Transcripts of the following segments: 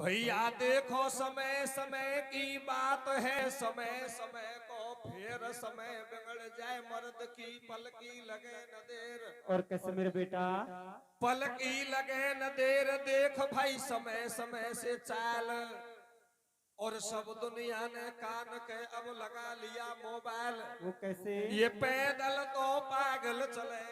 भैया देखो समय समय की बात है, समय समय को फिर समय बिगड़ जाए, मर्द की पल की लगे न देर। और कैसे मेरे बेटा? पल की लगे न देर, देख भाई समय समय से चाल। और सब दुनिया ने कान के अब लगा लिया मोबाइल। वो कैसे? ये पैदल तो पागल चले,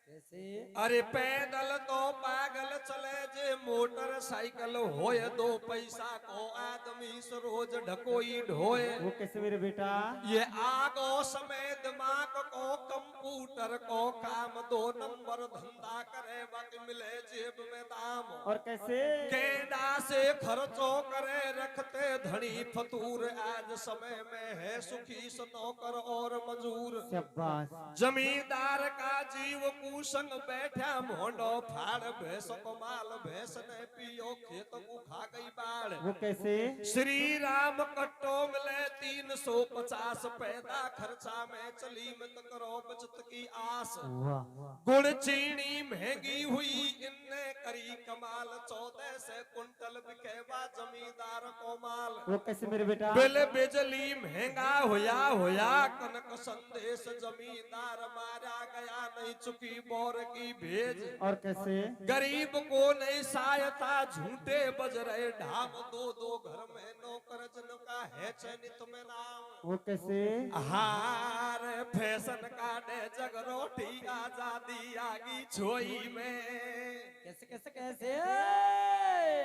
कैसे? अरे पैदल तो पागल चले, जे मोटरसाइकिल होए दो पैसा को आदमी से रोज ढकोई ढोए। वो कैसे मेरे बेटा? ये आगो समय दिमाग को कंप्यूटर को काम, 2 नंबर धंधा करे बाकी मिले जेब में दाम। और कैसे? केडा से खर्चों करे रखते धनी फतूर, आज समय में है सुखी स नौकर और मजूर। शाबाश। जमींदार का जीव कुसंग बैठा मोंडो फाड़, भैंस को माल भैंस ने पियो, खेत को खा गई बाढ़। वो कैसे? श्री राम कट्टो मिले 350, पैदा खर्चा में चली मत करो बचत की आस। वाह। गुड़ चीनी महंगी हुई इनने करी कमाल, 14 से कुंटल बिकेवा जमींदार को माल। वो कैसे मेरे बेटा? बिल बिजली महंगा होया कनक संदेश, जमींदार मारा गया नहीं चुकी बोर की भेज। और कैसे? गरीब को नहीं सहायता, झूठे बज रहे ढाम, 2-2 घर में नौकर जिनका है चयनित में नाम। वो कैसे? हार फैशन काटे जग रोटी, आजादी आगी छोई में। कैसे कैसे कैसे?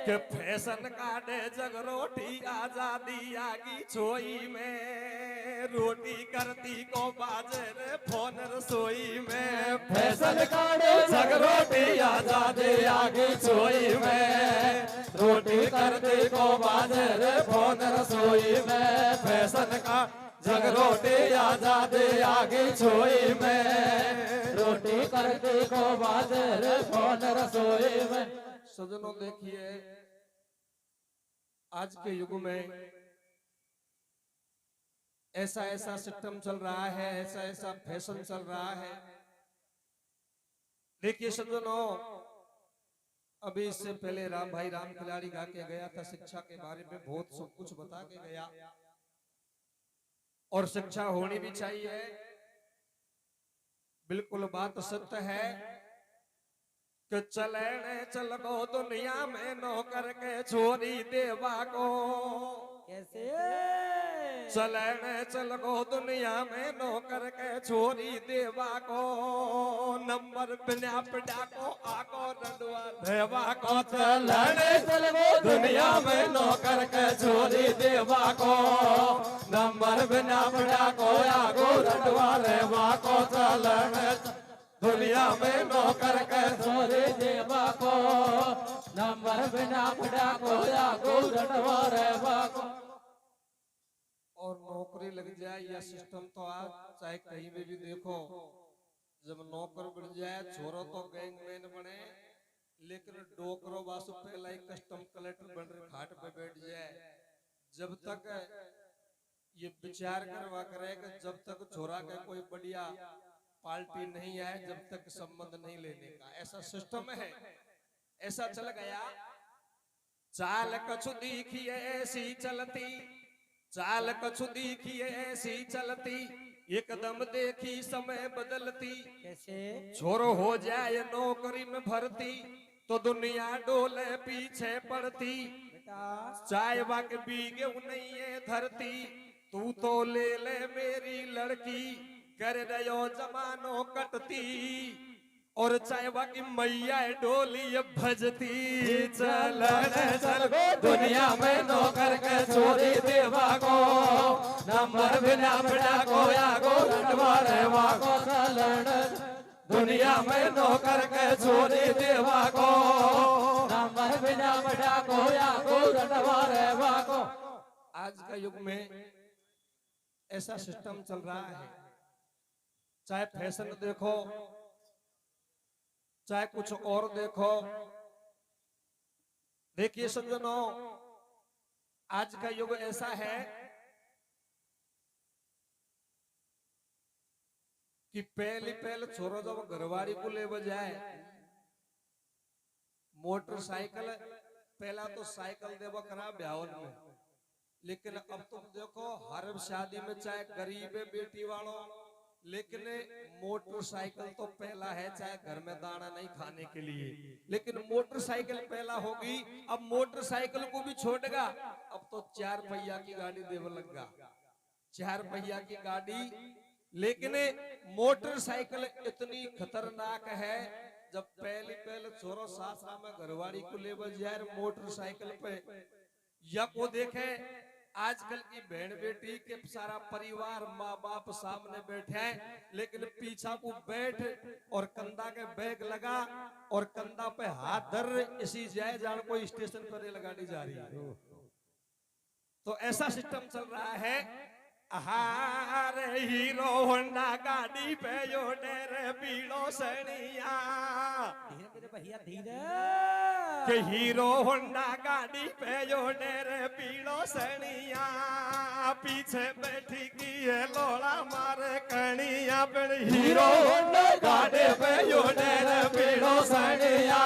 के फैशन काटे जग रोटी, आजादी आगी छोई में। रोटी करती को बाजे रे फोन रसोई में। फैशन काटे जग रोटी, आजादी आगी छोई में। रोटी करती को बाजे रे फोन रसोई में। फैशन का जग रोटी, आजादी आगी छोई में। रोटी करके को बाजार फोन रसोई में। सजनों देखिए, आज के युग में ऐसा ऐसा सिस्टम चल रहा है, ऐसा ऐसा फैशन चल रहा है। देखिए सज्जनों, अभी इससे पहले राम भाई राम खिलाड़ी गा के गया था, शिक्षा के बारे में बहुत सब कुछ बता के गया। और शिक्षा होनी भी चाहिए, बिल्कुल बात सत्य है कि चले चल गो दुनिया में नौकर के छोरी देवा को। कैसे? चले चल गो दुनिया में नौकर के छोरी देवा को। नंबर बिना पिटा को आको रडवा देवा को। चले चल गो दुनिया में नौकर के छोरी देवा को। नंबर बिना पिटा को आको रडवा देवा को। चले दुनिया में नौकर के छोरे देवा को। नंबर बिना पड़ा को आगो रटवा रेवा को। और नौकरी लग जाए यह सिस्टम तो आज चाहे कहीं में भी देखो, जब नौकर बढ़ जाए छोरो तो गैंगमैन बने, लेकिन डोकरो वासु पहला ही कस्टम कलेक्टर बन रहे खाट पे बैठ जाए। जब तक ये विचार करवा करे कि जब तक छोरा का कोई बढ़िया पार्टी नहीं आए, जब तक संबंध नहीं लेने का, ऐसा सिस्टम है। ऐसा चल गया। चाल कछु देखिए ऐसी चलती, चाल कछु देखिए ऐसी चलती, एकदम देखी समय बदलती। कैसे? छोरो हो जाए नौकरी में भर्ती, तो दुनिया डोले पीछे पड़ती। बेटा चाय वक बीगे नहीं है धरती, तू तो ले ले मेरी लड़की। कर रहो जमानो कटती, और चाहे बाकी मैया डोली भजती। चल चल दुनिया में नौकर के छोरी देवा को। नंबर बिना बिना को आगो रटवा रेवा को। चल दुनिया में नौकर के छोरी देवा को। नंबर बिना पड़ा को आगो रटवा रेवा को। आज का युग में ऐसा सिस्टम चल रहा है, चाहे फैशन देखो चाहे कुछ और देखो। देखिए सज्जनों, आज का युग ऐसा है कि पहले छोरो जब घरवाड़ी को ले जाए, मोटरसाइकिल पहला तो साइकिल देवा करा ब्यावन में, लेकिन अब तुम देखो हर शादी में चाहे गरीब है बेटी वालों, लेकिन मोटरसाइकिल तो पहला है, चाहे घर में दाना नहीं खाने के लिए, लेकिन मोटरसाइकिल पहला होगी। अब मोटरसाइकिल को भी छोड़ेगा, अब तो 4 पहिया की गाड़ी देवे लगा, 4 पहिया की गाड़ी। लेकिन मोटरसाइकिल इतनी खतरनाक है, जब पहले छोरो सासरा में घरवाड़ी को ले जाए मोटरसाइकिल पे, या को देखे आजकल की बहन बेटी के सारा परिवार माँ बाप सामने बैठे हैं, लेकिन पीछा को बैठ और कंधा के बैग लगा और कंधा पे हाथ धर, इसी जाए जान को स्टेशन पर लगानी जा रही है। तो ऐसा सिस्टम चल रहा है। हारे हीरो होंडा गाड़ी पे यो डेरे पीड़ो सनिया, धीरे मेरे भैया धीरे, के हीरो होंडा गाड़ी पे यो डेरे पीड़ो सनिया, पीछे बैठी की है लोड़ा मारे कनिया, पर हीरो होंडा गाड़ी पे यो डेरे पीड़ो सनिया,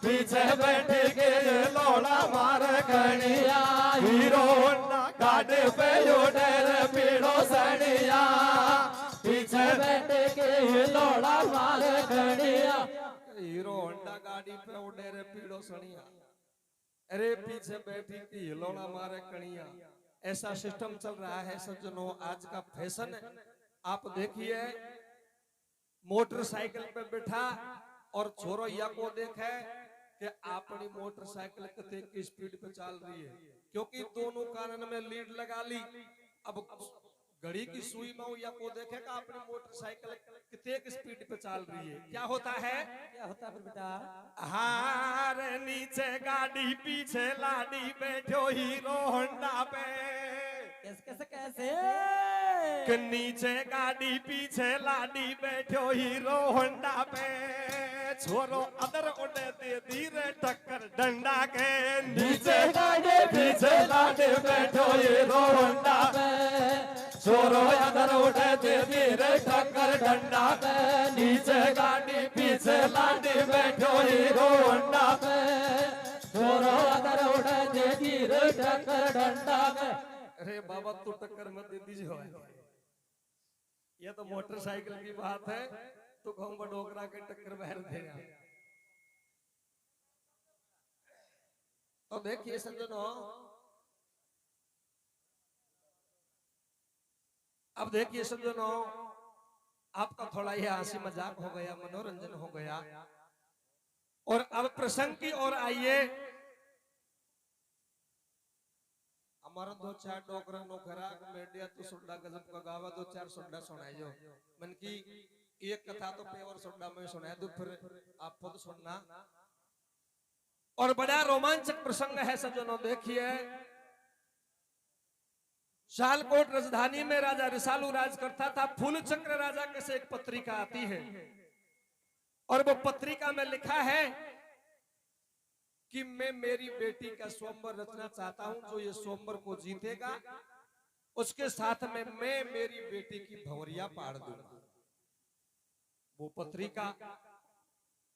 पीछे बैठी की है लोड़ा मारे कनिया, हीरो होंडा गाड़ी पे यो डेरे पीड़ो सनिया, पीछे बैठे के लोड़ा मारे कनिया, हीरो होंडा गाड़ी पे उड़े रे पीड़ो सनिया, अरे पीछे बैठी की हिलोड़ा मारे कनिया। ऐसा सिस्टम चल रहा है सज्जनों, आज का फैशन है। आप देखिए मोटरसाइकिल पे बैठा और छोरो या को देखे कि अपनी मोटरसाइकिल कितने की स्पीड पे चल रही है, क्योंकि दोनों कानन में लीड लगा ली। अब घड़ी की सुई में या को देखेगा अपनी मोटरसाइकिल कितने की स्पीड पे चल रही है, क्या होता है? क्या होता है फिर बेटा? हार नीचे गाड़ी पीछे लाडी बैठो हीरो होंडा पे, कैसे कैसे कैसे? कि नीचे गाड़ी पीछे लाडी बैठो हीरो होंडा पे, छोरो अदर उड़े दे धीरे टक्कर डंडा के, नीचे गाड़ी पीछे लाडी बैठो हीरो होंडा पे, छोरो अदर उड़े दे धीरे टक्कर डंडा पे, नीचे गाड़ी पीछे लाडी बैठो हीरो होंडा पे, छोरो अगर उड़े दे धीरे टक्कर डंडा पे। अरे बाबा तू टक्कर मत दे दीजिए, ये तो मोटरसाइकिल की बात है, तो कहूंगा डोगरा के टक्कर बाहर देगा। तो देखिए सज्जनों, अब देखिए सज्जनों, आपका थोड़ा यह हंसी मजाक हो गया, मनोरंजन हो गया, और अब प्रसंग की ओर आइए। हमारा 2-4 डोगरा नोखरा मेडिया तो सुड्डा गजब का गावा, 2-4 सुड्डा सुनाए जो मन की एक कथा तो पेवर सुड्डा में सुनाए दो, फिर आप खुद सुनना। और बड़ा रोमांचक प्रसंग है सज्जनों, देखिए शालकोट राजधानी में राजा रिसालू राज करता था। फूल चक्र राजा के से एक पत्रिका आती है, और वो पत्रिका में लिखा है कि मैं मेरी बेटी का स्वयंवर रचना चाहता हूं, जो ये स्वयंवर को जीतेगा उसके साथ में मैं मेरी बेटी की भंवरिया पाड़ दूंगा। वो पत्रिका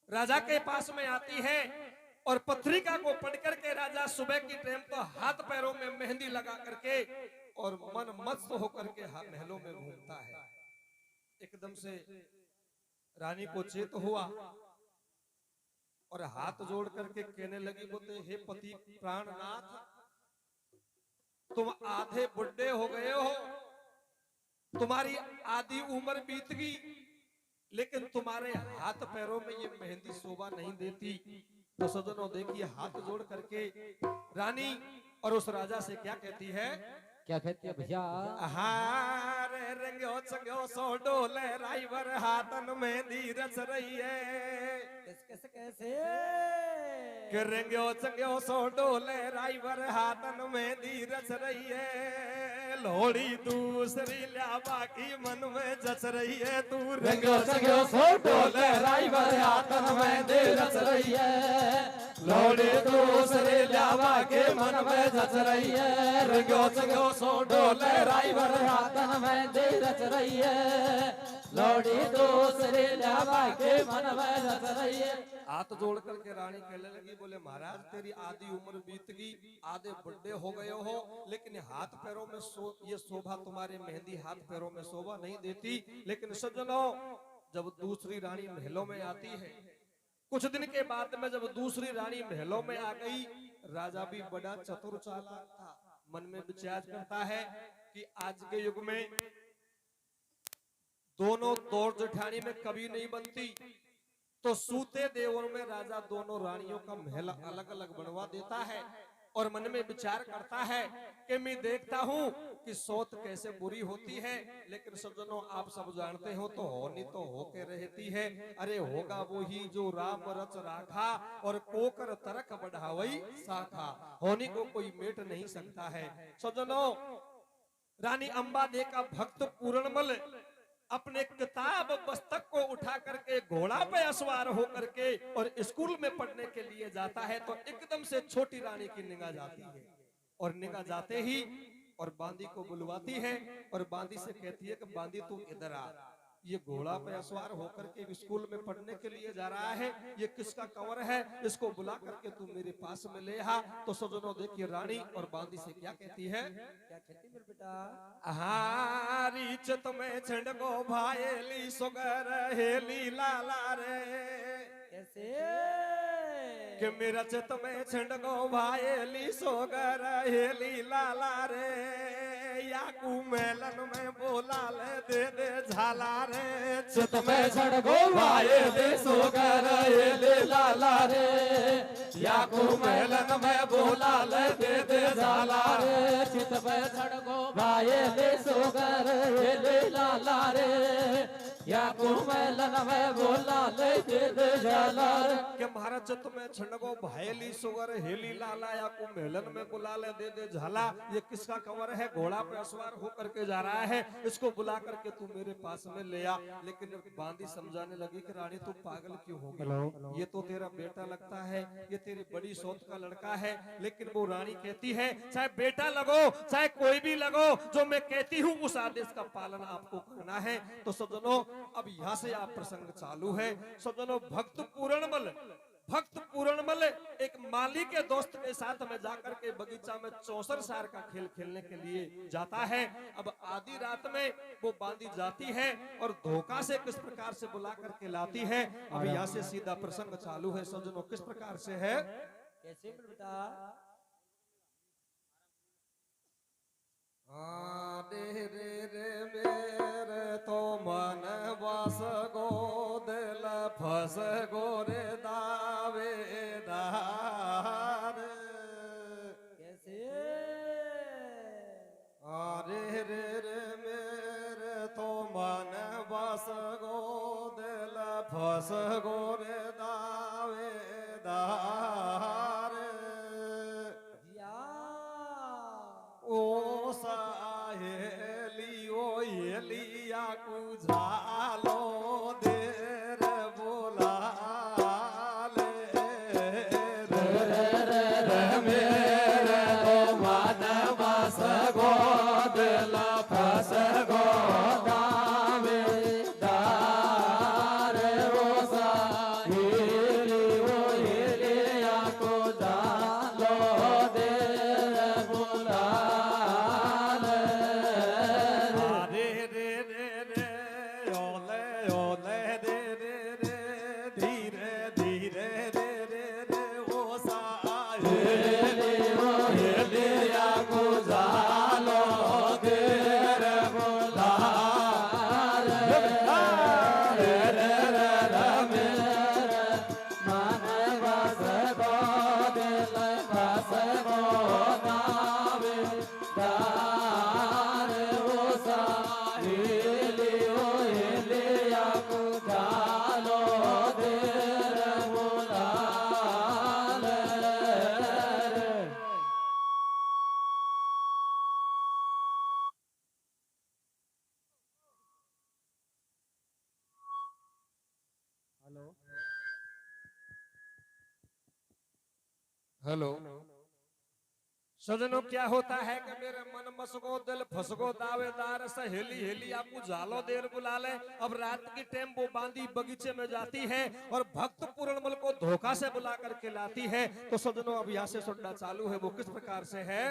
राजा के पास में आती है, और पत्रिका को पढ़ करके राजा सुबह की टाइम तो हाथ पैरों में मेहंदी लगा करके और मन मस्त होकर के महलों में घूमता है। एकदम से रानी को चेत हुआ और हाथ जोड़ करके कहने लगी, बोलते हे पति प्राणनाथ, तुम आधे बुढ़े हो गए हो, तुम्हारी आधी उम्र बीत गई, लेकिन तुम्हारे हाथ पैरों में ये मेहंदी शोभा नहीं देती। तो सज्जनों देखिए, हाथ जोड़ करके रानी और उस राजा से क्या कहती है? क्या कहती है भैया? हारे रंगो चंगो सो डोले राइवर हाथन मेहंदी रच रही है। कैसे कैसे कैसे? कि रंगो चंगो सो डोले राइवर हाथन मेहंदी रच रही है। लोड़ी दूसरी लिया बाकी मन में जच रही है। तू रंगो चंगो सो डोले राइवर हाथन मेहंदी रच रही है। लोड़ी दूसरी लिया के मन में जच रही है। रंगो चंगो सो डोले राइवर हाथन मेहंदी रच रही है। लौड़ी दूसरे लावा के मन में रच रही है। हाथ जोड़ करके रानी कहने लगी, बोले महाराज तेरी आधी उम्र बीत गई, आधे बड़े हो गए हो, लेकिन हाथ पैरों में ये शोभा तुम्हारे मेहंदी हाथ पैरों में शोभा नहीं देती। लेकिन सज्जनों, जब दूसरी रानी महलों में आती है, कुछ दिन के बाद में जब दूसरी रानी महलों में आ गई, राजा भी बड़ा चतुर चालाक था। मन में विचार करता है कि आज के युग में दोनों दौड़ जेठानी में कभी नहीं बनती, तो सूते देवर में राजा दोनों रानियों का महल अलग अलग बनवा देता है और मन में विचार करता है कि मैं देखता हूं कि सोच कैसे बुरी होती है। लेकिन सज्जनों, आप सब जानते हो तो होनी तो होके रहती है। अरे होगा वो ही जो राम रच राखा और कोकर तरक बढ़ावई साखा, होनी को कोई मेट नहीं सकता है। सज्जनों, रानी अंबादेवी का भक्त पूर्णमल अपने किताब पुस्तक को उठा करके घोड़ा पे सवार होकर के और स्कूल में पढ़ने के लिए जाता है, तो एकदम से छोटी रानी की निगाह जाती है और निगाह जाते ही और बांदी को बुलवाती है और बांदी से कहती है कि बांदी तू इधर आ, ये घोड़ा पे सवार होकर के स्कूल में पढ़ने के लिए जा रहा है, ये किसका कंवर है, इसको बुला करके तू मेरे पास में ले आ। तो सज्जनों देखिए रानी और बांदी से क्या कहती है, क्या कहती मेरे बेटा? हारी चित में छिड़को भाईली सुगर हेली लाला रे, कैसे कि मेरा चित में छिड़को भाईली सुगर हेली लाला रे, याकू मेलन में बोला ले दे झाला रे, चित में छड़गो भाए दे सोगर ले लाला रे, याकू मेलन में बोला ले दे झाला रे, चित में छड़गो भाए दे सोगर ले लाला रे, याकू मेलन में बोला ले दे झाला रे। कि महाराज चित में छिड़को भाईली सुगर हेली लाला, याकू मेलन में बुला ले दे झाला, ये किसका कंवर है, घोड़ा पे सवार होकर के जा रहा है, इसको बुला करके तू मेरे पास में ले आ। लेकिन बांदी समझाने लगी कि रानी तू पागल क्यों हो गई, ये तो तेरा बेटा लगता है, ये तेरी बड़ी सोच का लड़का है। लेकिन वो रानी कहती है चाहे बेटा लगो चाहे कोई भी लगो, जो मैं कहती हूँ उस आदेश का पालन आपको करना है। तो सज्जनों, अब यहाँ से आप प्रसंग चालू है। सज्जनों, भक्त पूर्णमल एक माली के दोस्त के साथ में जाकर के बगीचा में 64 सार का खेल खेलने के लिए जाता है। अब आधी रात में वो बांदी जाती है और धोखा से किस प्रकार से बुला करके लाती है। अब यहाँ से सीधा प्रसंग चालू है। सज्जनों, किस प्रकार से है, कैसे मेरे बेटा? रे मेरे तो मन बस गो दिल फस गो रे दावेदार, कैसे? रे मेरे तो मन बस गो दिल फस गो रे दावेदार, ओ साहेली ओ हेलिया कु झालो देर बोला ले मेरे तो मन बस गोद लफस गोदामे दार, ओ साहेली ओ हेलिया को जालो देर बोला ले। ओले ओले रे धीरे धीरे रे ओ साहेली ओ हेलिया को जालो देर बोला ले। मेरे मन बस गोद लफस गोदामे दार, ओ साहेली ओ हेलिया को जालो देर बोला ले। हेलो, सजनों क्या होता है कि मेरे मन मसको दिल फसको दावेदार सहेली हेली आपको झालो देर बुला ले। अब रात की टाइम वो बांदी बगीचे में जाती है और भक्त पूर्णमल को धोखा से बुला करके लाती है। तो सजनों अब यहाँ से सुनना चालू है, वो किस प्रकार से है।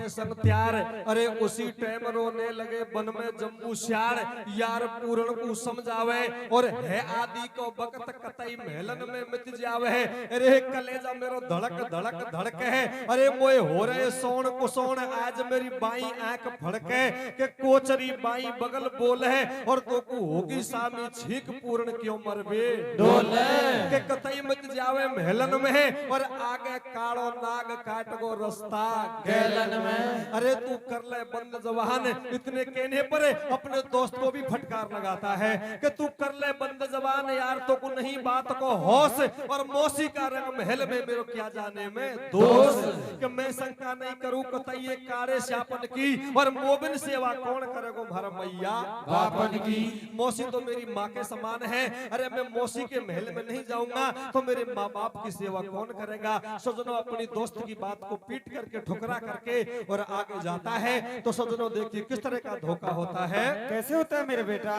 संग त्यार। अरे उसी टाइम रोने लगे बन में जम्बू श्यार, यार पूर्ण को समझावे और है आदि को वक्त कतई महलन में मिट जावे। अरे कलेजा मेरो धड़क धड़क धड़क है, अरे मोए हो रहे सोन कुसोन आज मेरी बाई आंख फड़के के कोचरी बाई बगल बोल है और तो को होगी सामी छीक पूर्ण क्यों मरबे डोले के कतई मिट जावे महलन में और आगे कालो नाग काट गो रास्ता गैलन में। अरे तू कर ले बंद जवान, इतने कहने पर अपने दोस्त को भी फटकार लगाता है कि तू कर ले बंद जवान, यार तो को नहीं बात को होश और मौसी का रंग महल में मेरो क्या जाने में दोष कि मैं शंका नहीं करूं कतई कारे श्यापन की और मोबिन सेवा कौन करेगो भर मैया बापन की। मौसी तो मेरी माँ के समान है, अरे मैं मौसी के महल में नहीं जाऊंगा तो मेरे माँ बाप की सेवा कौन करेगा। सजनों अपनी दोस्त की बात को पीट करके ठुकरा करके और आगे जाता है तो सजनों देखिए किस तरह का धोखा होता है। कैसे होता है मेरे बेटा।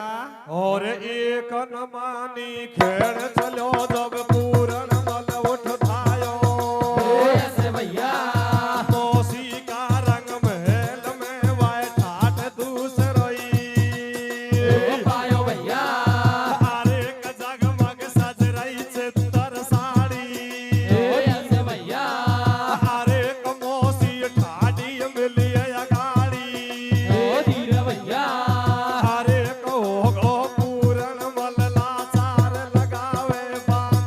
और एक नमानी खेल चलो जब पूर्ण बल उठ धायो ऐसे भैया मौसी का रंग महल में वाय ठाठ दूसरोई पायो भैया अरे जगमग सज रही चित्तर साड़ी ऐसे भैया अरे मौसी ठाडी मिली अगाड़ी धीरे भैया अरे को पूर्ण मल लाचार लगावे बांध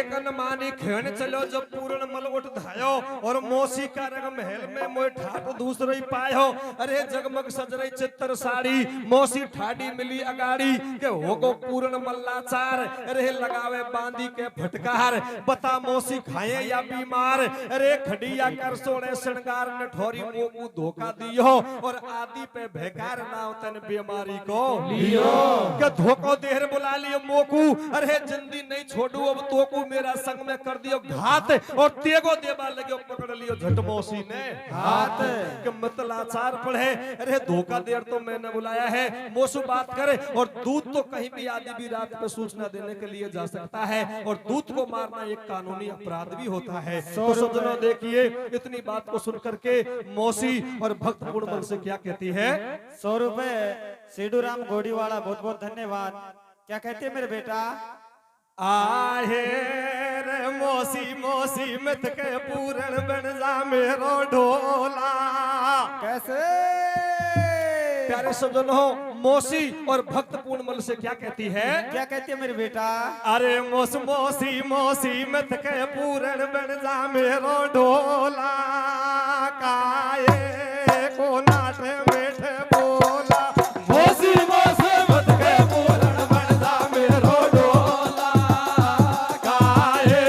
एक अनमानी खेण चलो जब पूर्ण मल उठ धायो और मौसी का रंग महल में मोय ठाट दूसरे ही पायो। अरे जगमग सज रही चित्तर साड़ी मौसी ठाडी मिली अगाड़ी के होगो पूर्ण मल्लाचार। अरे लगावे बांधी के फटकार बता मौसी खाए या बीमार। अरे खड़िया कर सोने श्रृंगार नठोरी मोकू धोखा दियो और आदि पे भेकार ना तन बीमारी को लियो के धोखो देर बुला लियो मोकू। अरे जिंदगी नहीं छोड़ू अब तो को मेरा संग में कर दियो घात और तेगो देवा लगे पकड़ लियो झट मौसी ने हाथ के मतलाचार पढ़े। अरे धोखा देर तो मैंने बुलाया है मौसू बात करे और दूध तो कहीं भी आदि भी रात में सूचना देने के लिए जा सकता है और दूध को मारना एक कानूनी अपराध भी होता है। तो सज्जनों देखिए इतनी बात को सुन करके मौसी और भक्त पूर्ण मन से क्या कहती है। 100 रुपए सीडू राम गोड़ीवाला बहुत बहुत धन्यवाद। क्या कहते हैं मेरे बेटा। आहे रे मौसी मौसी मत के पूरण बन जा मेरो ढोला। कैसे प्यारे सज्जनों मौसी और भक्त पूर्णमल से क्या कहती है। क्या कहती है मेरे बेटा। अरे मौसी मौसी मत के पूरण बन जा मेरो ढोला काए को नाटे बैठे बोला। मौसी मौसी मत के पूरण बन जा मेरो ढोला काए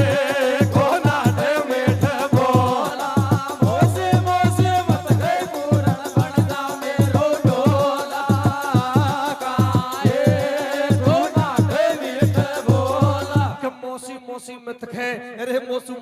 को नाटे बैठे बोला। मौसी मौसी मत के पूरण बन जा मेरो ढोला काए को नाटे बैठे बोला। मौसी मत खे अरे मौसी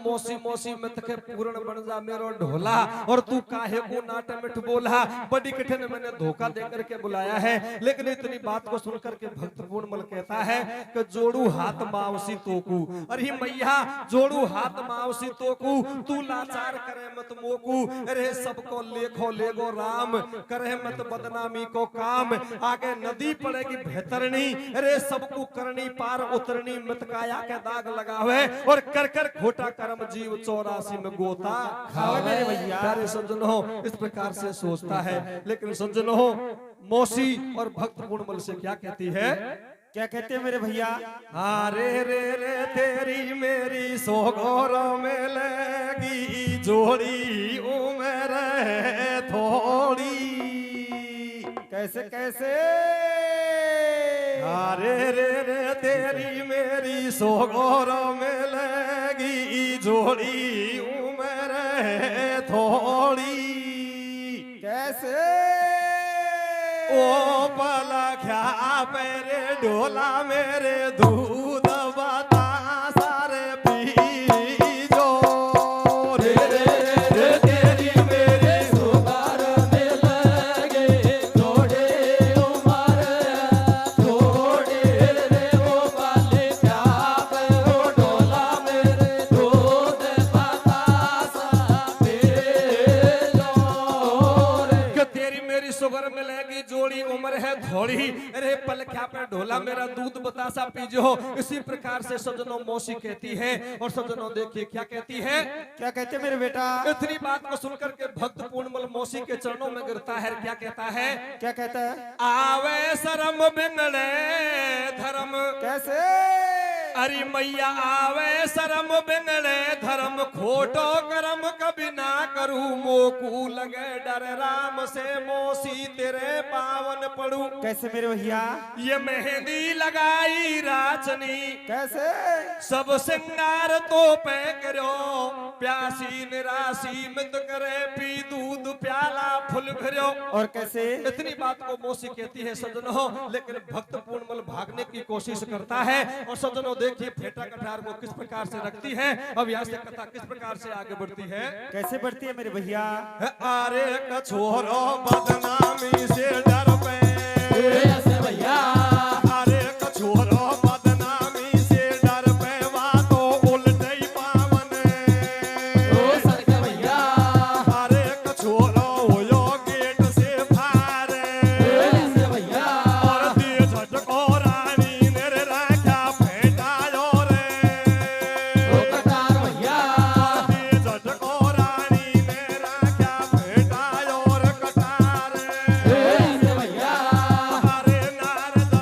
मत खे पूर्ण बन जा मेरो ढोला और तू काहे को नाटे मिठ बोला। बड़ी कठिन मैंने धोखा देकर के बुलाया है लेकिन इतनी बात को सुनकर के भक्त पूर्णमल कहता है कि जोड़ू हाथ मावसी तोकू। अरे मैया जोड़ू हाथ मावसी तोकू तू लाचार करे मत मोकू। अरे सबको लेखो लेगो राम करे मत बदनामी को काम। आगे नदी पड़ेगी बेहतरनी अरे सबको करनी पार उतरनी मत काया के दाग लगावे और कर कर खोटा कर्म जीव 84 में गोता खावे। मेरे भैया प्यारे सज्जनों इस प्रकार से सोचता है लेकिन सज्जनों मौसी और भक्त पूर्णमल से क्या कहती है। क्या कहते हैं मेरे भैया। अरे रे रे तेरी मेरी सोगोर में लगी जोड़ी उम्र है थोड़ी। कैसे कैसे। अरे रे रे तेरी मेरी सोगोर में लगी जोड़ी उम्र है थोड़ी। कैसे। ओ पला क्या मेरे ढोला मेरे दूध बता सारे पी जो। रे रे रे तेरी मेरे सुगार में लगे जोड़े उमर थोड़े रे ओ बाले क्या करो ढोला मेरे दूध बतासा भेजो रे। तेरी मेरी सुगर में लगी जोड़ी उम्र है थोड़ी। अरे पलख्या पे ढोला मेरा दूध बतासा पीजो। इसी प्रकार से सज्जनों मौसी कहती है और सज्जनों देखिए क्या कहती है। क्या कहते हैं मेरे बेटा। इतनी बात को सुनकर के भक्त पूर्णमल मौसी के चरणों में गिरता है। क्या कहता है। क्या कहता है। आवे शरम बिगड़े धर्म। कैसे। अरे मैया आवे शरम बिगड़े धर्म खोटो कर्म कभी ना करूं मोकू लगे डर राम से मौसी तेरे पावन पड़ू। कैसे मेरे भैया। ये मेहंदी लगाई राचनी कैसे। सब सिंगार तो पे करो प्यासी निराशी मित करे पी दूध प्याला फुल भरो। और कैसे। इतनी बात को मौसी कहती है सज्जनों लेकिन भक्त पूर्णमल भागने की कोशिश करता है और सज्जनों देखिए फेटा कटार को किस प्रकार से रखती है। अब यहाँ से कथा किस प्रकार से आगे बढ़ती है। कैसे बढ़ती है मेरे भैया। अरे कछोरो बदनामी से डर पे ऐसे भैया। अरे कछोरो बदनामी से डर पे बातो उल्टे ही पावन। ओ सर के भैया। अरे कछोरो होयो गेट से बाहर। ऐसे भैया। और दिए झटको रानी ने रखा फेटायो रे। ओ कटार भैया। दिए झटको रानी ने रखा फेटायो रे कटार। ऐसे भैया। अरे नारद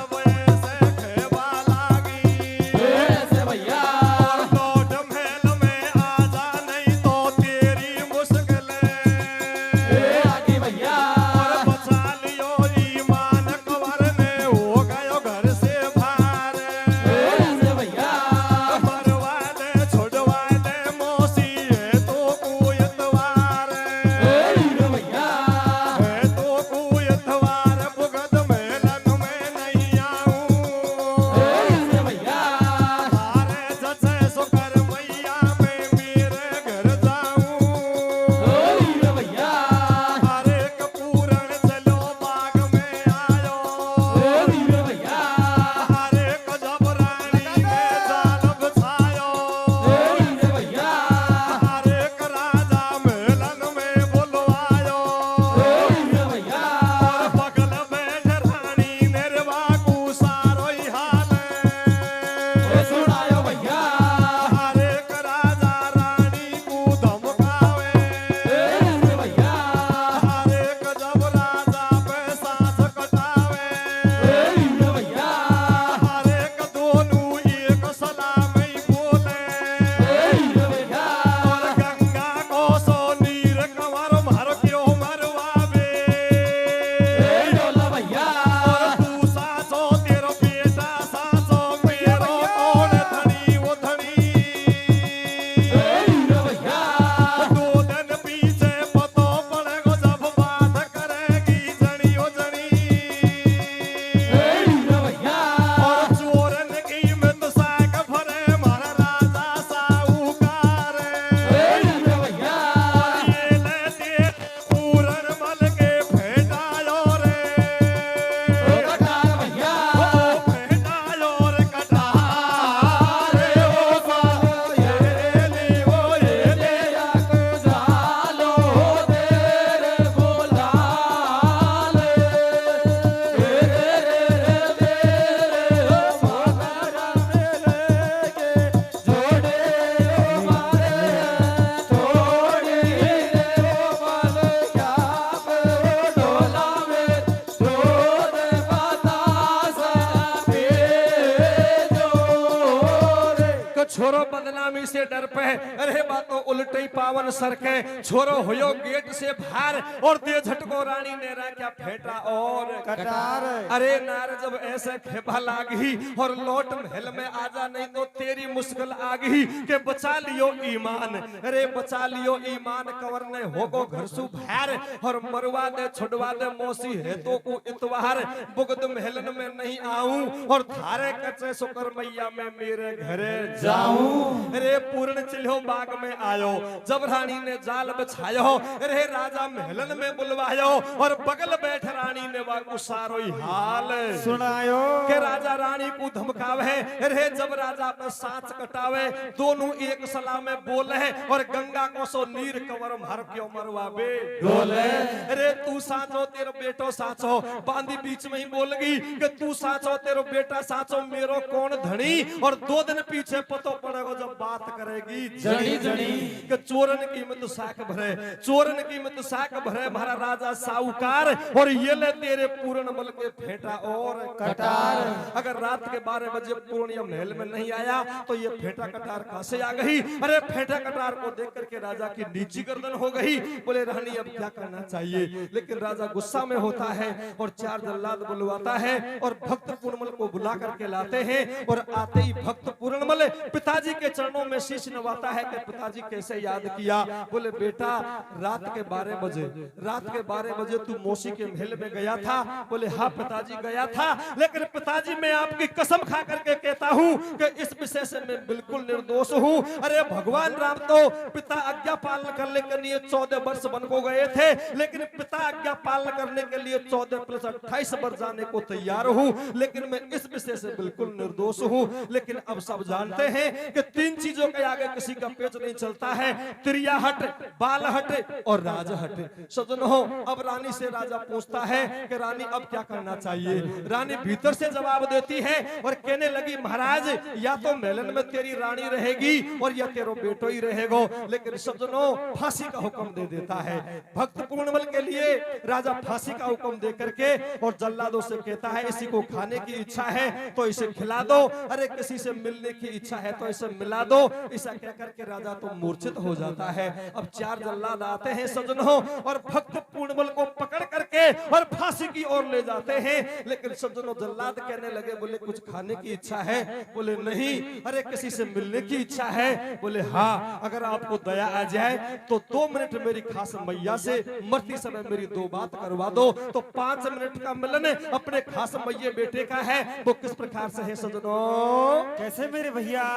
छोरो बदनामी से डर पे, अरे बातो उल्टे पावन सर के, छोरो होयो गेट से बाहर और दे झटको रानी ने रा क्या फेंटा और कटार। अरे नार जब ऐसे खेपा लागी और लौट महल में आजा नहीं तो तेरी मुश्किल आ गई के बचा लियो ईमान, अरे बचा लियो ईमान कवर ने होगो घर सु बाहर और मरवा दे छुड़वा दे मौसी है तो को इतवार बुगद महलन में नहीं आऊं और थारे कच्चे सुकर मैया में मेरे घरे जाऊं। अरे पूर्ण चिल्हो बाग में आयो जब रानी ने जाल बिछायो, अरे राजा महलन में बुलवायो और बगल बैठ रानी ने वाकु सारो ही हाल सुनायो के राजा रानी को धमकावे, अरे जब राजा पे साच कटावे दोनों एक सलाह में बोले और गंगा को सो नीर कवर मार क्यों मरवावे डोले। अरे तू साचो तेरो बेटो साचो, बांदी बीच में ही बोल गई कि तू साचो तेरो बेटा साचो मेरो कौन धनी, और 2 दिन पीछे पतो पड़ेगा जब बात करेगी जड़ी जड़ी कि चोरन की मत साख भरे, चोरन की मत साख भरे हमारा राजा साहूकार और ये ले तेरे पूर्ण बल के फेंटा और कटार। अगर रात के 12 बजे पूर्ण महल में नहीं आया तो ये फेंटा कटार कहां से आ गई। अरे फेंटा कटार को देख करके राजा की नीची गर्दन हो गई, बोले रानी अब क्या करना चाहिए, लेकिन राजा गुस्सा में होता है और 4 जल्लाद बुलवाता है और भक्त पूर्णमल को बुला करके लाते हैं और आते ही भक्त पूर्णमल पिताजी के चरणों में शीश नवाता है कि पिताजी कैसे याद किया। बोले बेटा रात के 12 बजे तू मौसी के महल में गया था। बोले हाँ पिताजी गया था, लेकिन पिताजी मैं आपकी कसम खा करके कहता हूँ कि इस विषय से मैं बिल्कुल निर्दोष हूँ। अरे भगवान राम तो पिता आज्ञा पालन करने के लिए 14 वर्ष वन को गए थे, लेकिन पिता आज्ञा पालन करने के लिए 14 + 28 वर्ष जाने को तैयार हूँ, लेकिन मैं इस विषय से बिल्कुल निर्दोष हूँ। लेकिन अब सब जानते हैं कि 3 चीजों के आगे किसी का पेच नहीं चलता है, त्रियाहट, बालहट और राजहट। सज्जनों अब रानी से राजा पूछता है कि रानी अब क्या करना चाहिए। रानी भीतर से जवाब देती है और कहने लगी महाराज या तो मेलन में तेरी रानी रहेगी और या तेरो बेटो ही रहेगो। लेकिन सज्जनों फांसी का हुक्म दे देता है। भक्त पूर्णमल के लिए राजा फांसी का हुक्म दे करके और जल्लादों से कहता है इसी को खाने की इच्छा है तो इसे खिला दो, अरे किसी से मिलने की इच्छा है तो इसे मिला दो। ऐसा कह करके राजा तो मूर्छित हो जाता है। अब 4 जल्लाद आते हैं सज्जनों और भक्त पूर्णमल को पकड़ करके और फांसी की ओर ले जाते हैं। लेकिन सज्जनों जल्लाद कहने लगे बोले कुछ खाने की इच्छा है, बोले नहीं। अरे किसी से मिलने की इच्छा है, बोले हाँ अगर आपको दया आ जाए तो 2 मिनट मेरी खास मैया से मरती समय मेरी 2 बात करवा दो। तो 5 मिनट का मिलन अपने खास मैये बेटे का है। वो किस प्रकार से है सज्जनों, कैसे मेरे भैया।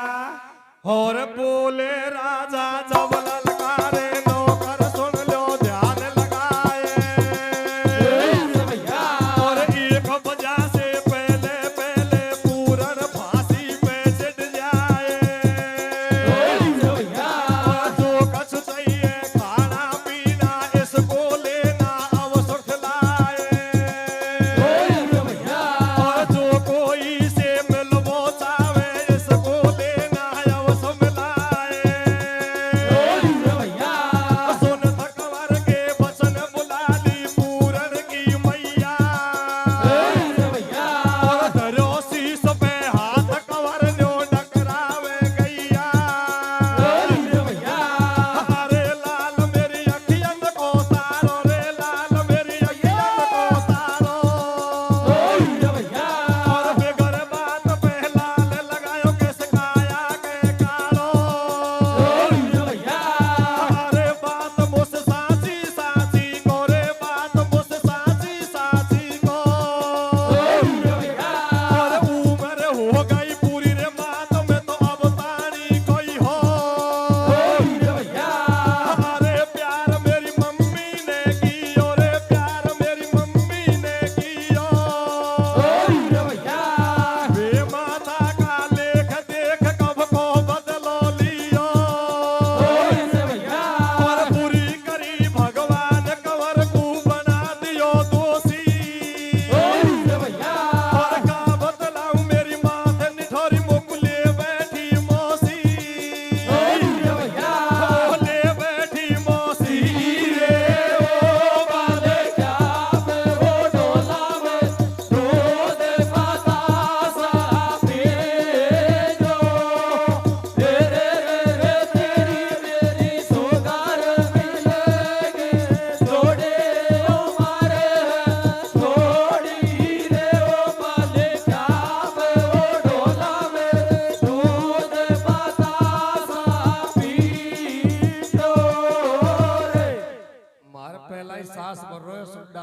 और बोले राजा जब ललकारे नौकर सुन लो ध्यान लगाए, और 1 बजा से पहले पहले पूर्ण फांसी पे चढ़ जाए। जो कछ चाहिए खाना पीना इसको लेना अब सुख लाए, और जो कोई से मिलवो चाहे इसको लेना अब सुख लाए।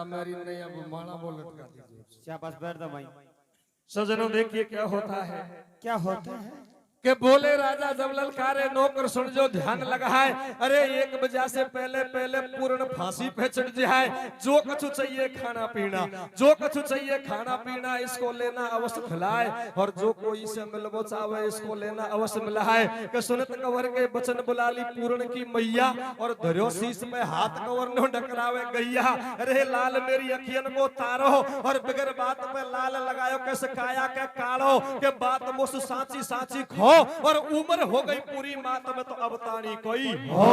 मेरी नहीं, अब माला वो लटका दीजिए। शाबाश, बैठ दो भाई। सजनों देखिए क्या होता है, क्या होता है? के बोले राजा जब ललकारे नौकर सुन जो ध्यान लगाए, अरे 1 बजे से पहले पहले पूर्ण फांसी पे चढ़ जाए। जो कछु चाहिए खाना पीना, जो कछु चाहिए खाना पीना, इसको लेना अवश्य खिलाए, और जो कोई से मिलबो चाहे इसको लेना अवश्य मिलाए। के सुनत कंवर के बचन बुलाली पूर्ण की मैया, और धर्यो शीश में हाथ कंवर नो डकरावे गैया। अरे लाल मेरी अखियन को तारो, और बिगर बात पे लाल लगायो कैसे काया के काढ़ो, के बात मुस साची साची खो, और उम्र हो गई पूरी मात में तो अब तानी कोई हो।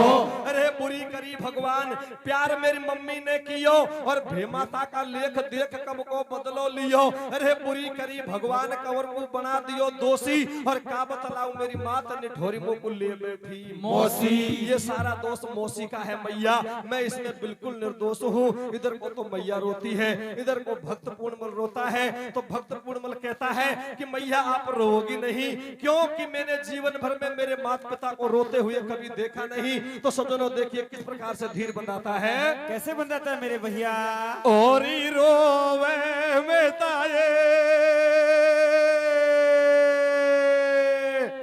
अरे बुरी करी भगवान प्यार मेरी मम्मी ने कियो, और भेमाता का लेख देख कब को बदलो लियो। अरे बुरी करी भगवान कंवर को बना दियो दोषी, और का बतलाऊ मेरी मात ने ढोरी मुंह को ले बैठी मौसी। ये सारा दोष मौसी का है मैया, मैं इसमें बिल्कुल निर्दोष हूँ। इधर को तो मैया रोती है, इधर को भक्त पूर्णमल रोता है। तो भक्त पूर्णमल कहता है कि मैया आप रोगी नहीं, क्योंकि मैंने जीवन भर में मेरे माता पिता को रोते हुए कभी देखा नहीं। तो सज्जनों देखिए किस प्रकार से धीर बंधाता है। कैसे बंधाता है मेरे भैया? ओरी रोवे में ताये,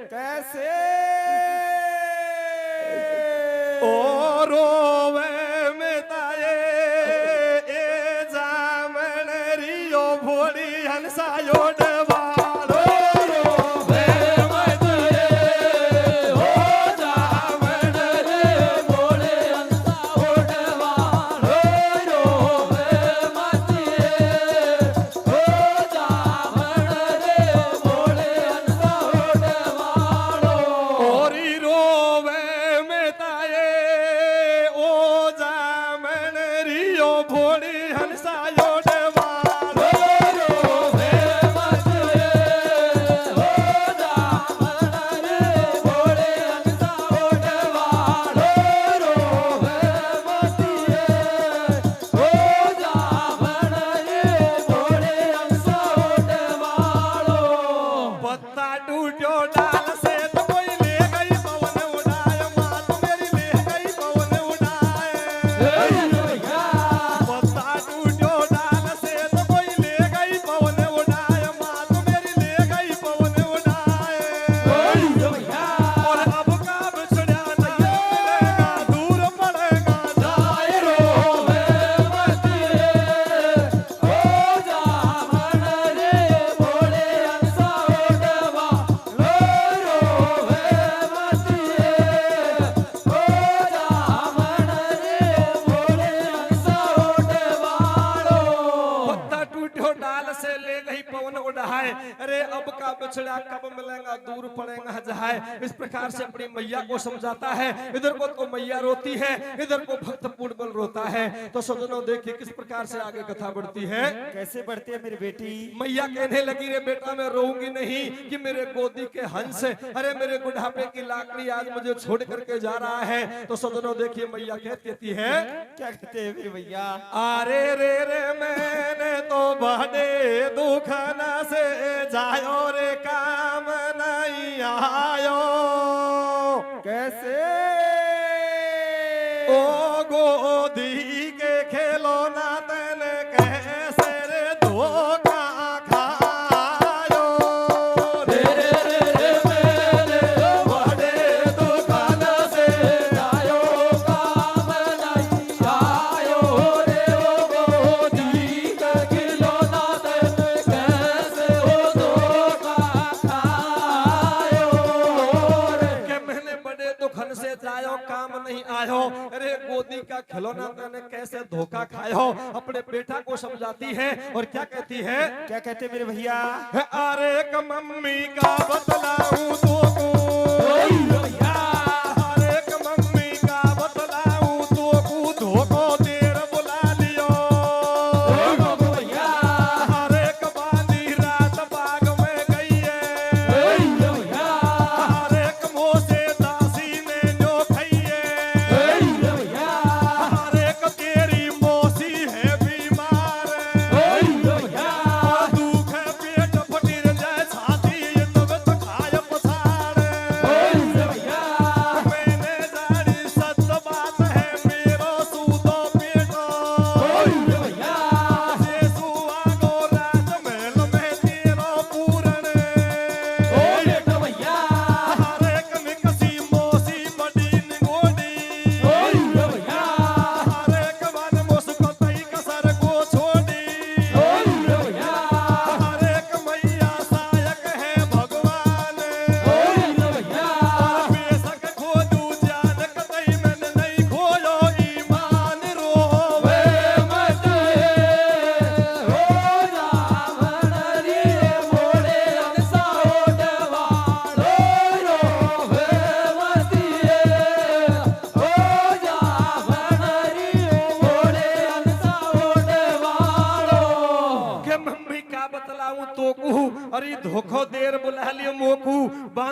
कैसे ओ रोवे में ताये, ए जामन रियो भोली हंसायो डवालो। अरे अब का बिछड़ा कब मिलेगा, दूर पड़ेगा जहां। इस प्रकार से अपनी मैया को समझाता है। इधर को तो मैया रोती है, इधर को भक्त पूर्णबल रोता है। तो सज्जनों देखिए किस प्रकार से आगे कथा बढ़ती है। कैसे बढ़ती है मेरी बेटी? मैया कहने लगी रे बेटा मैं रोऊंगी नहीं कि मेरे गोदी के हंस, अरे मेरे बुढ़ापे की लाकड़ी आज मुझे छोड़ करके जा रहा है। तो सज्जनों देखिए मैया कहती है, क्या कहते हैं मेरे भैया? अरे रे रे मैंने तो बड़े दुखना से जायो रे काम नहीं आयो। कैसे? ओ गोदी के खिलौना तने कैसे रे धोखा खायो। रे रे रे मैंने बड़े दुखना से जायो काम नहीं आयो रे। ओ गोदी के खिलौना तने कैसे हो धोखा खायो रे। के मैंने बड़े दुखन से जायो काम नहीं आयो, अरे गोदी का खिलौना तने कैसे धोखा खायो। अपने बेटा को समझाती है और क्या कहती है? क्या कहते मेरे भैया? अरे क मम्मी का बतलाऊं तो को, अरे क मम्मी का बतलाऊं तो को धोखो देर बुला लियो। अरे क बांधी रात बाग में गई है, अरे क मोसे दासी ने जो खाई है। अरे क तेरी मौसी है बीमार, दुख है पेट फटीर जाए छाती तो खाए पछाड़।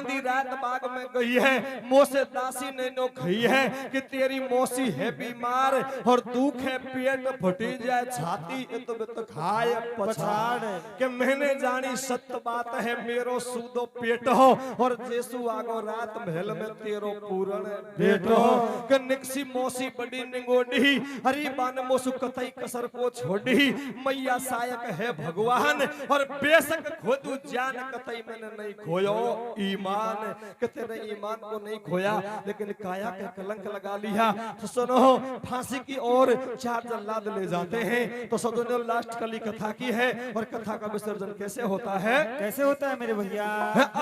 बांधी रात बाग में गई है, मोसे दासी ने नो खई है कि तेरी मौसी है बीमार और दुख है पेट फटी जाए छाती तो खाए पछाड़ कि मैंने जानी सत्य बात है मेरो सूदो पेट हो और जेसु आगो रात महल में तेरो पूरण बेटो कि निक्सी मौसी बड़ी निगोडी हरी बान मोसु कतई कसर को छोड़ी मैया सायक है भगवान और बेशक खोदू जान कतई मैंने नहीं खोयो ईमान कहते नहीं ईमान को नहीं खोया लेकिन काया का कलंक लगा लिया। तो सुनो फांसी की ओर 4 जल्लाद ले जाते हैं। तो सदों लास्ट कली कथा की है और कथा का विसर्जन कैसे होता है? कैसे होता है मेरे भैया?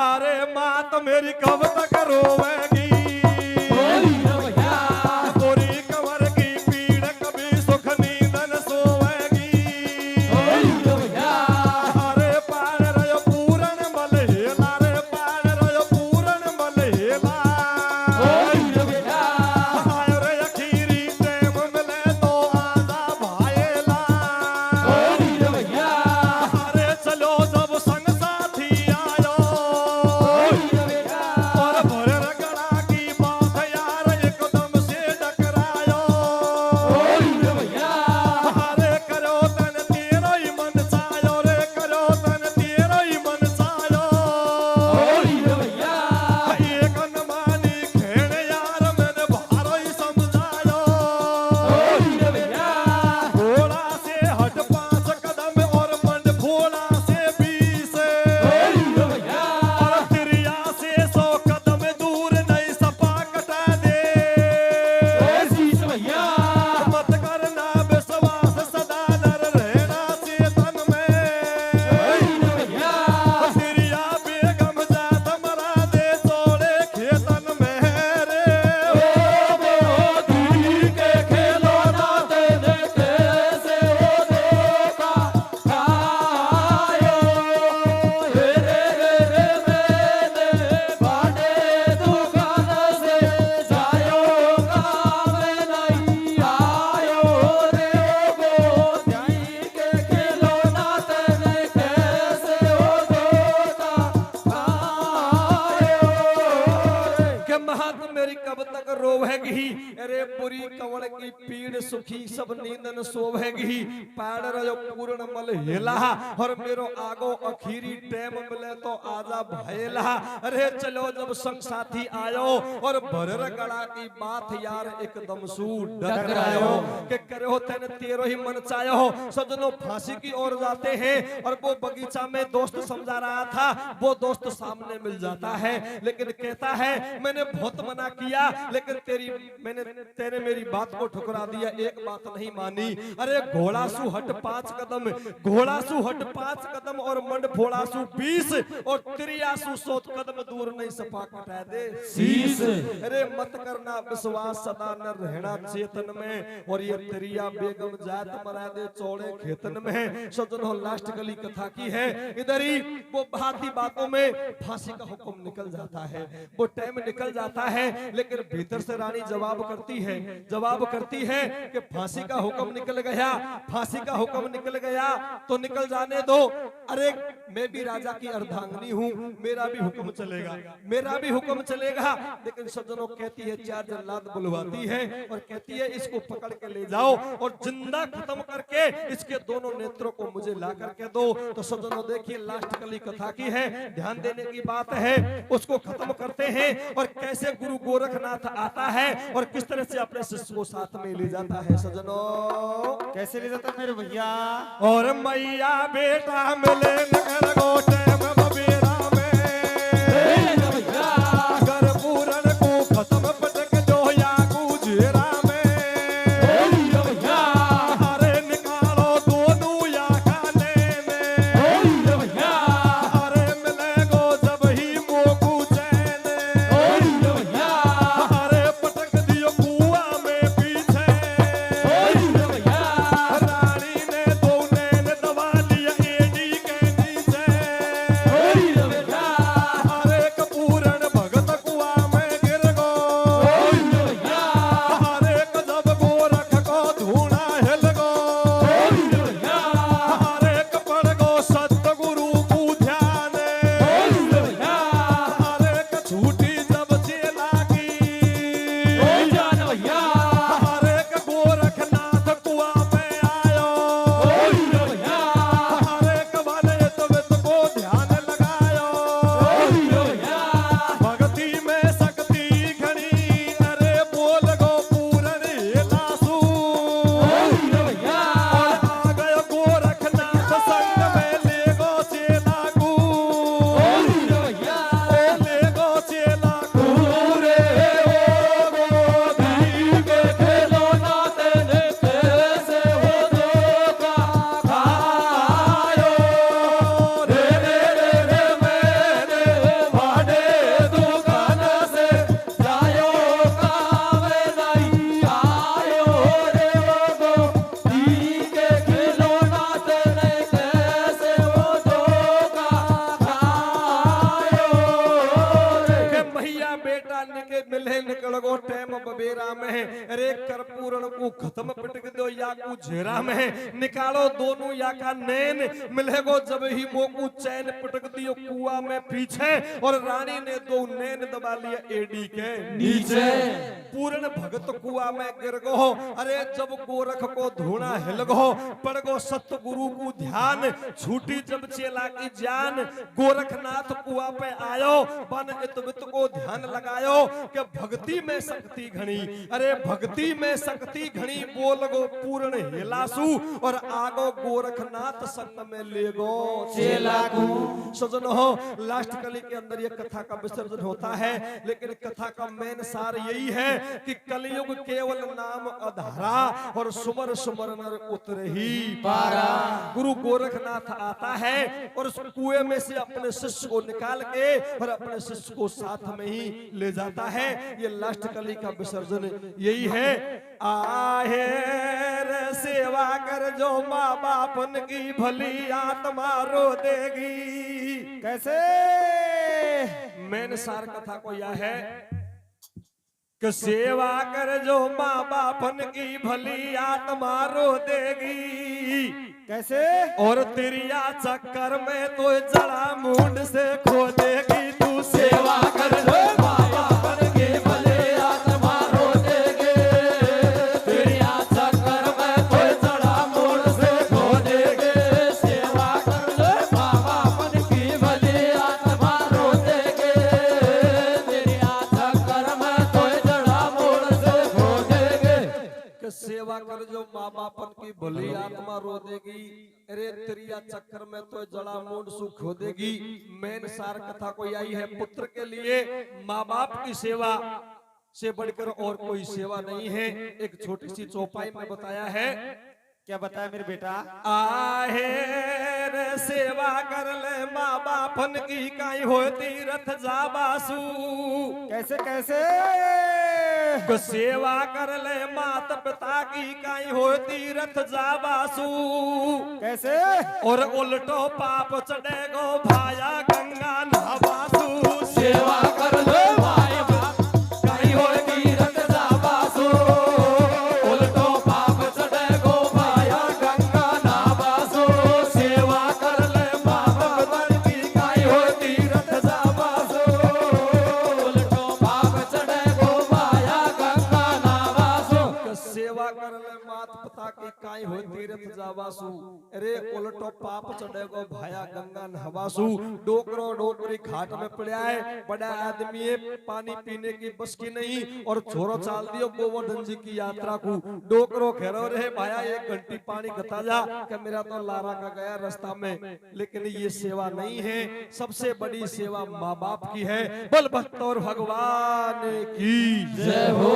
अरे माँ तो मेरी कब तक रोवेगी गोरी कवर की पीड़ कभी सुख नींदन सोवेगी। अरे पार रयो पूरन मलहेला रे पार रयो पूरन मलहेला रे अखीरी टेम मिले तो आजा भाएला। अरे चलो जब संग साथी आयो और भर रगड़ा की बात यार एकदम से टकरायो। अरे करो तन तेरो ही मन चायो रे करो तन तेरो ही मन चायो। एक अनमानी खेण यार मैंने भारो ही समझायो। भोला से हट 5 कदम और मंड भोला से 20 और तिरिया से 100 कदम दूर नहीं सपा कटा दे। मत करना विश्वास सदा नर रहना चेतन में। तिरिया बेगम जात मरा दे चोड़े खेतन में रे। के खेलो ना तेने कैसे हो देखा खायो रे मैंने बाटे दुकान से जायो काम नहीं आयो रे गो जाई के खेलो ना तेने कैसे हो देखा खायो के महत मेरी कब तक रोवेगी। अरे बुरी कवड़ की पीड़ सुखी सब नींदन सोवेगी। पैड़ रयो पूर्ण मल हेला और मेरो आगो अखीरी टेम मिले तो आजा भयला। अरे चलो जब संग साथी आयो और भरर गड़ा की बात यार एकदम सू डकरायो के करो तेन तेरो ही मन चायो। सजनो फांसी की ओर जाते हैं और वो बगीचा में दोस्त समझा रहा था, वो दोस्त सामने मिल जाता है लेकिन कहता है मैंने बहुत मना किया लेकिन तेरे मेरी बात को ठुकरा दिया, एक बात नहीं मानी। अरे घोड़ा सु हट 5 कदम घोड़ा सु हट 5 कदम और मंड भोड़ा सु 20 और तिरिया सु 100 कदम दूर नहीं सपा कटा दे शीस। अरे मत करना विश्वास सदा न रहना चेतन में और ये तिरिया बेगम जात मरा दे चौड़े खेतन में। सजनो लास्ट कली कथा की है। इधर ही वो बाती बातों में फांसी का हुक्म निकल जाता है, वो टाइम निकल जाता है लेकिन भीतर से रानी जवाब करती है कि फांसी का हुक्म निकल गया, फांसी का हुक्म निकल गया तो निकल जाने दो। अरे मैं भी राजा की अर्धांगिनी हूँ, मेरा भी हुक्म चलेगा, मेरा भी हुक्म चलेगा। लेकिन सज्जनों कहती है 4 जल्लाद बुलवाती है और कहती है इसको पकड़ के ले जाओ और जिंदा खत्म करके इसके दोनों नेत्रों को मुझे ला करके दो। तो सज्जनों देखिए लास्ट कली कथा की है, ध्यान देने की बात है। उसको खत्म करते हैं और कैसे गुरु गोरखनाथ आता है और किस तरह से अपने शिष्य को साथ में ले जाता है। सज्जनों कैसे ले जाता है मेरे भैया? और मैया बेटा मिले नगर गोटे में बबेरा में घर पूरन को खत्म पटक जो या गुजरा में। अरे निकालो दोनों या खाने में अरे मिले गो जब ही मोकू चैन। अरे पटक दियो कुआ में पीछे रानी ने दो नैन दबा लिया एडी के नीचे। या बेटा निके मिले निकल गो टेम बबेरा में अरे कर्पूरण को खत्म पिटक दो या को झेरा में निकालो दोनों या का नैन मिले गो जब ही मोकू चैन पिटक दियो कुआ में पीछे और रानी ने दो नैन दबा लिया एडी के नीचे पूर्ण भगत कुआ में गिर गो अरे जब गोरख को धोना हिल गो पड़ गो सत्य गुरु को ध्यान छूटी जब चेला की जान गोरखनाथ कुआ पे आयो बन इतवित को ध्यान लगायो कि भक्ति में शक्ति घनी अरे भक्ति में शक्ति घनी बोल गो पूर्ण हिलासु और आगो गोरखनाथ संग में ले गो चेला को सजन हो लास्ट कली के अंदर ये कथा का विसर्जन होता है लेकिन कथा का मेन सार यही है कि कलयुग केवल नाम अधारा और सुमर सुमर नर उतर ही पारा। गुरु गोरखनाथ आता है और उस कुएं में से अपने शिष्य को निकाल के और अपने शिष्य को साथ में ही ले जाता है। ये लास्ट कली का विसर्जन यही है। आहे रे सेवा कर जो माँ बापन की भली आत्मा रो देगी। कैसे मैंने सार कथा को यह है कि सेवा कर जो माँ बापन की भली आत्मा रो देगी। कैसे और तेरिया चक्कर में तो जड़ा मुंड से खो देगी। तू सेवा कर जो माँ बापन की भली आत्मा रो देगी। तेरिया चक्कर में तो जड़ा मुंड से खो देगी। सेवा कर ले माँ बापन की भली आत्मा रो देगी। तेरिया चक्कर में तो जड़ा मुंड से खो देगी। कि सेवा कर जो माँ बापन की भली आत्मा रो देगी। अरे तेरिया चक्कर में तो जड़ा मूड सुख खो देगी। मेन सार कथा को यही है, पुत्र के लिए माँ बाप की सेवा से बढ़कर और कोई सेवा नहीं है। एक छोटी सी चौपाई में बताया है। क्या बताया मेरे बेटा? आहे रे सेवा कर ले माँ बापन की काई हो तीरथ जा बासु। कैसे कैसे को सेवा कर ले माता पिता की काई हो तीरथ जा बासु। कैसे और उल्टो पाप चढ़े गो भाया गंगा नहवासु। सेवा कर ले माय बाप काई हो तीरथ जा बासु। उल्टो पाप चढ़े गो भाया गंगा नहवासु। सेवा कर ले बाप पिता की काई हो तीरथ जा बासु। उल्टो पाप चढ़े गो भाया गंगा नहवासु। सेवा कर ले माता पिता की काई हो तीरथ जा बासु। अरे उल्टो पाप चढ़े गो भाया गंगा नहवासु। डोकरो डोकरी घाट में पड़ा है, बड़ा आदमी है, पानी पीने की बस की नहीं और छोरो चाल दियो गोवर्धन जी की यात्रा को। डोकरो घेरो रहे भाया 1 घंटी पानी गता जा कि मेरा तो लारा का गया रास्ता में। लेकिन ये सेवा नहीं है, सबसे बड़ी सेवा माँ बाप की है। बल भक्त और भगवान की जय हो।